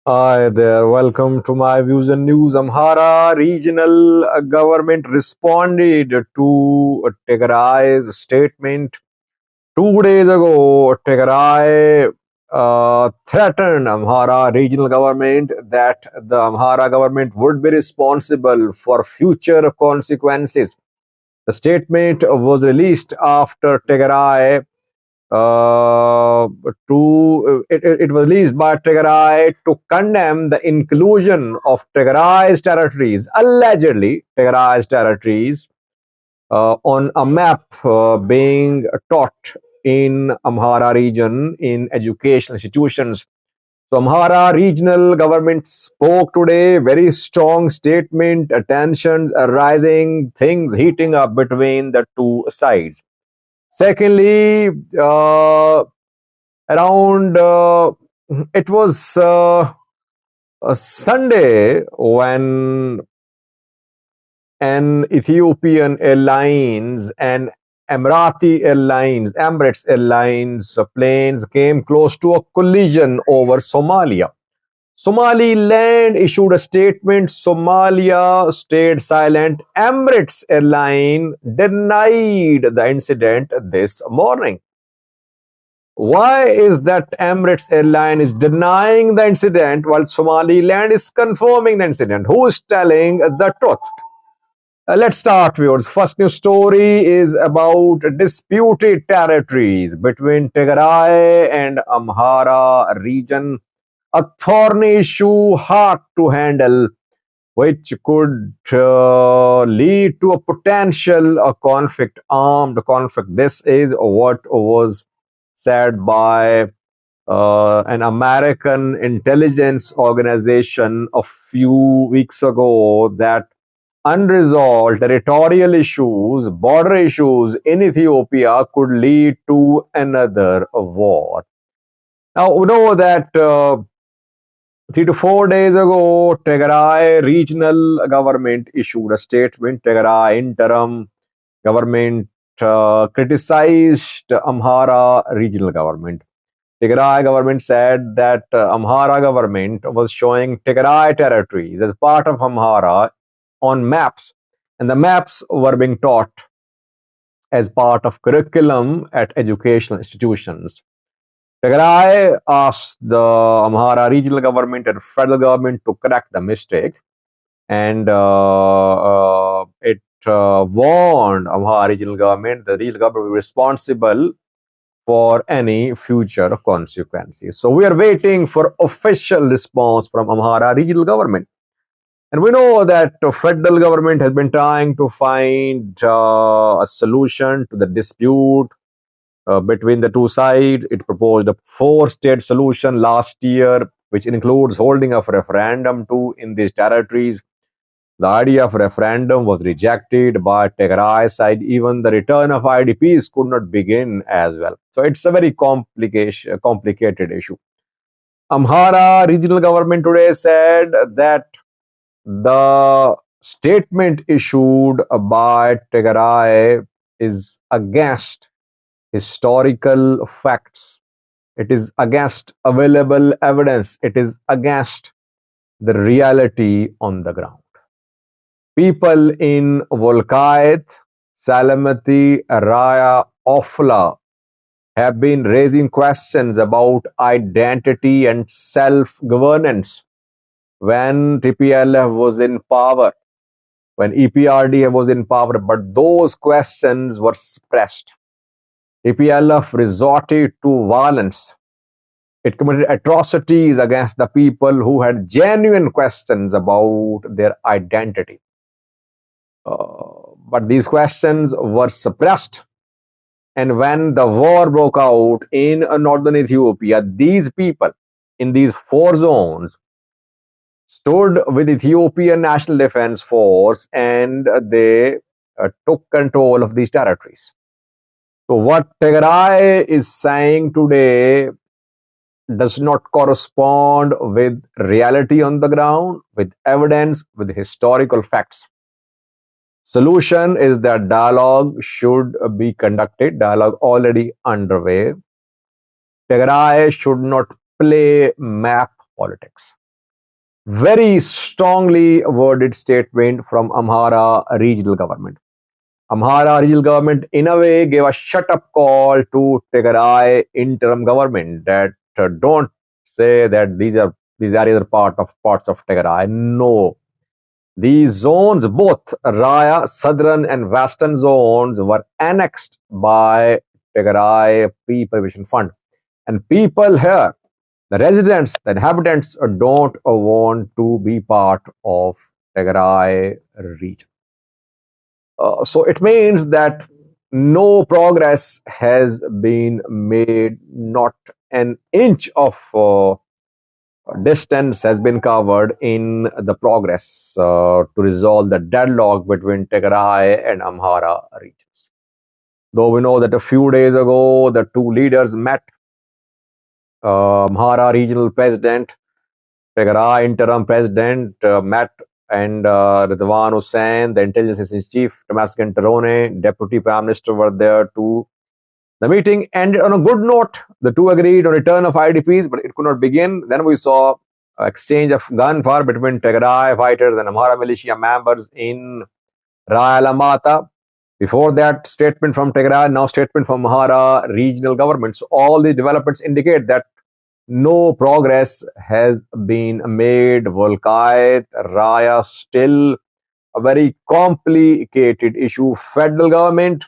Hi there, welcome to my views and news. Amhara regional government responded to Tigray's statement 2 days ago. Tigray threatened Amhara regional government that the Amhara government would be responsible for future consequences. The statement was released after Tigray it was released by Tigray to condemn the inclusion of Tigray's territories, allegedly Tigray's territories, on a map being taught in Amhara region in educational institutions. So Amhara regional government spoke today, very strong statement, tensions arising, things heating up between the two sides. Secondly, around it was a Sunday when an Ethiopian Airlines and Emirates Airlines planes came close to a collision over Somalia. Somaliland issued a statement. Somalia stayed silent. Emirates Airline denied the incident this morning. Why is that Emirates Airline is denying the incident while Somaliland is confirming the incident? Who is telling the truth? Let's start, viewers. First news story is about disputed territories between Tigray and Amhara region. A thorny issue, hard to handle, which could lead to a potential conflict, armed conflict. This is what was said by an American intelligence organization a few weeks ago that unresolved territorial issues, border issues in Ethiopia could lead to another war. Now, we know that 3 to 4 days ago, Tigray regional government issued a statement. Tigray interim government criticized Amhara regional government. Tigray government said that Amhara government was showing Tigray territories as part of Amhara on maps, and the maps were being taught as part of curriculum at educational institutions. Tigray asked the Amhara regional government and federal government to correct the mistake, and it warned Amhara regional government that the regional government will be responsible for any future consequences. So we are waiting for official response from Amhara regional government. And we know that the federal government has been trying to find a solution to the dispute between the two sides. It proposed a four-state solution last year, which includes holding a referendum too in these territories. The idea of referendum was rejected by Tigray side. Even the return of IDPs could not begin as well. So it's a very complicated issue. Amhara regional government today said that the statement issued by Tigray is against historical facts. It is against available evidence. It is against the reality on the ground. People in Volkayet, Salamati, Raya, Ofla have been raising questions about identity and self-governance when TPLF was in power, when EPRDF was in power, but those questions were suppressed. TPLF resorted to violence. It committed atrocities against the people who had genuine questions about their identity. But these questions were suppressed. And when the war broke out in northern Ethiopia, these people in these four zones stood with Ethiopian National Defense Force and they took control of these territories. So what Tigray is saying today does not correspond with reality on the ground, with evidence, with historical facts. Solution is that dialogue should be conducted, dialogue already underway. Tigray should not play map politics. very strongly worded statement from Amhara regional government. Amhara regional government, in a way, gave a shut-up call to Tigray interim government that don't say that these areas are parts of Tigray. No, these zones, both Raya, southern and western zones, were annexed by Tigray Pre-Provision Fund, and people here, the residents, the inhabitants, don't want to be part of Tigray region. So it means that no progress has been made, not an inch of distance has been covered in the progress to resolve the deadlock between Tigray and Amhara regions. Though we know that a few days ago, the two leaders met, Amhara regional president, Tigray interim president met, and Ridwan Hussein, the intelligence chief, Damascus Tarone, deputy prime minister were there too. The meeting ended on a good note. The two agreed on return of IDPs, but it could not begin. Then we saw exchange of gunfire between Tigray fighters and Amhara militia members in Raya Alamata. Before that, statement from Tigray, now statement from Amhara regional government. So all these developments indicate that no progress has been made. Volkait, Raya, still a very complicated issue. Federal government,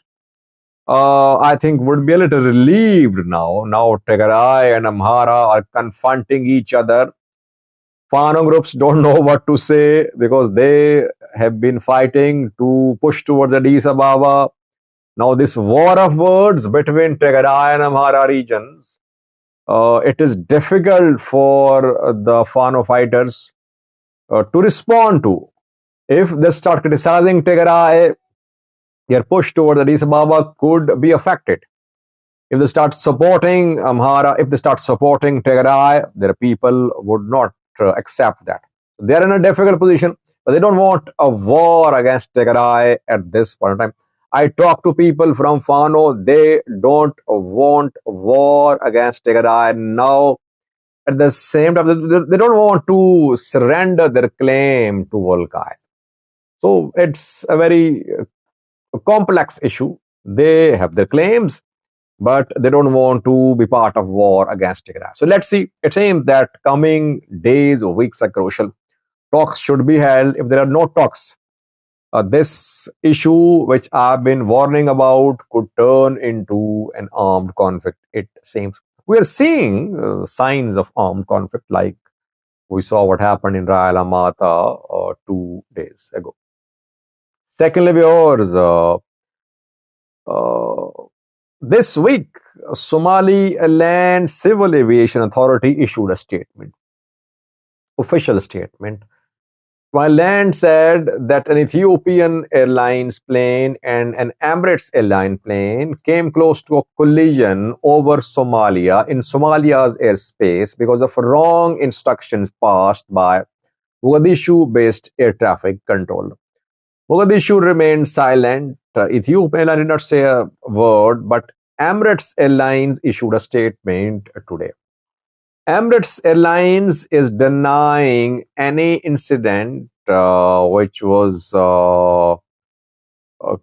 I think, would be a little relieved now. Now Tigray and Amhara are confronting each other. Fano groups don't know what to say because they have been fighting to push towards Addis Ababa. Now this war of words between Tigray and Amhara regions, it is difficult for the Fano fighters to respond to. If they start criticizing Tigray, their push towards Addis Ababa could be affected. If they start supporting Amhara, if they start supporting Tigray, their people would not accept that. They are in a difficult position, but they don't want a war against Tigray at this point in time. I talk to people from Fano, they don't want war against Tigray now. At the same time, they don't want to surrender their claim to Volkait. So it's a very complex issue. They have their claims, but they don't want to be part of war against Tigray. So let's see. It seems that coming days or weeks are crucial. Talks should be held. If there are no talks, this issue, which I've been warning about, could turn into an armed conflict, it seems. We are seeing signs of armed conflict, like we saw what happened in Raya Alamata 2 days ago. Secondly, viewers, this week, Somali Land Civil Aviation Authority issued a statement, official statement. Somaliland said that an Ethiopian Airlines plane and an Emirates Airline plane came close to a collision over Somalia in Somalia's airspace because of wrong instructions passed by Mogadishu-based air traffic control. Mogadishu remained silent. Ethiopian Airlines did not say a word, but Emirates Airlines issued a statement today. Emirates Airlines is denying any incident which was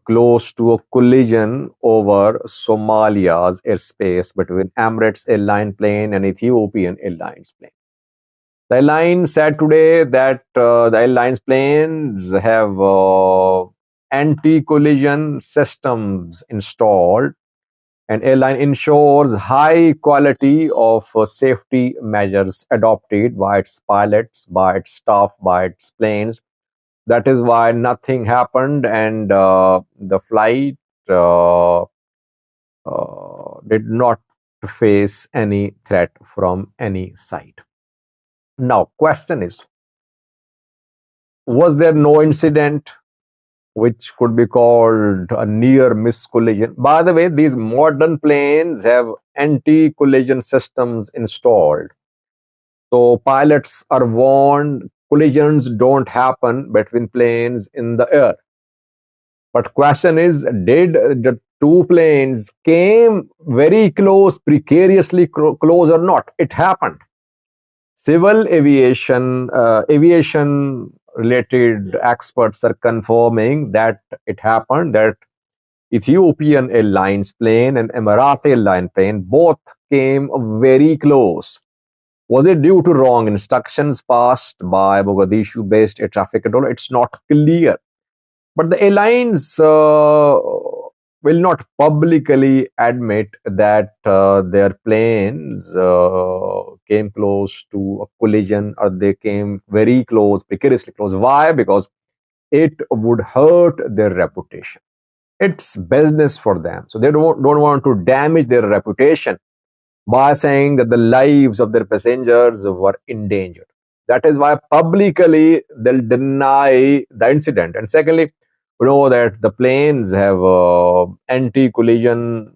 close to a collision over Somalia's airspace between Emirates Airline plane and Ethiopian Airlines plane. The airline said today that the airline's planes have anti-collision systems installed, and airline ensures high quality of safety measures adopted by its pilots, by its staff, by its planes. That is why nothing happened, and the flight did not face any threat from any side. Now, question is, was there no incident which could be called a near miss collision? By the way, these modern planes have anti-collision systems installed. So pilots are warned collisions don't happen between planes in the air. But question is, did the two planes came very close, precariously close or not? It happened. Civil aviation related experts are confirming that it happened, that Ethiopian Airlines plane and Emirati Airline plane both came very close. Was it due to wrong instructions passed by Mogadishu-based air traffic controller? It's not clear. But the airlines will not publicly admit that their planes came close to a collision, or they came very close, precariously close. Why? Because it would hurt their reputation. It's business for them. So they don't want to damage their reputation by saying that the lives of their passengers were endangered. That is why publicly they'll deny the incident. And secondly, we know that the planes have anti-collision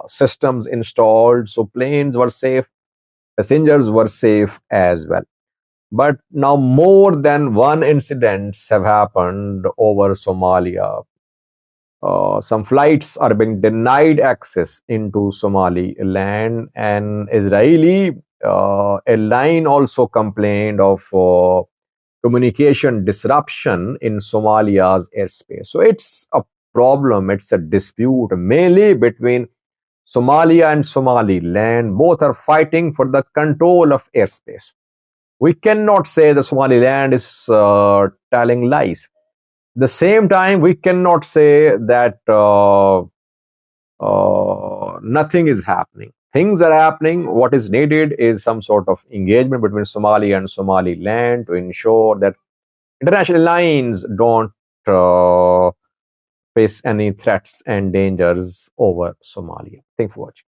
systems installed, so planes were safe, passengers were safe as well. But now more than one incidents have happened over Somalia. Some flights are being denied access into Somali land, and Israeli airline also complained of communication disruption in Somalia's airspace. So it's a problem, it's a dispute mainly between Somalia and Somaliland. Both are fighting for the control of airspace. We cannot say the Somaliland is telling lies. The same time, we cannot say that nothing is happening. Things are happening. What is needed is some sort of engagement between Somali and Somaliland to ensure that international lines don't face any threats and dangers over Somalia. Thanks for watching.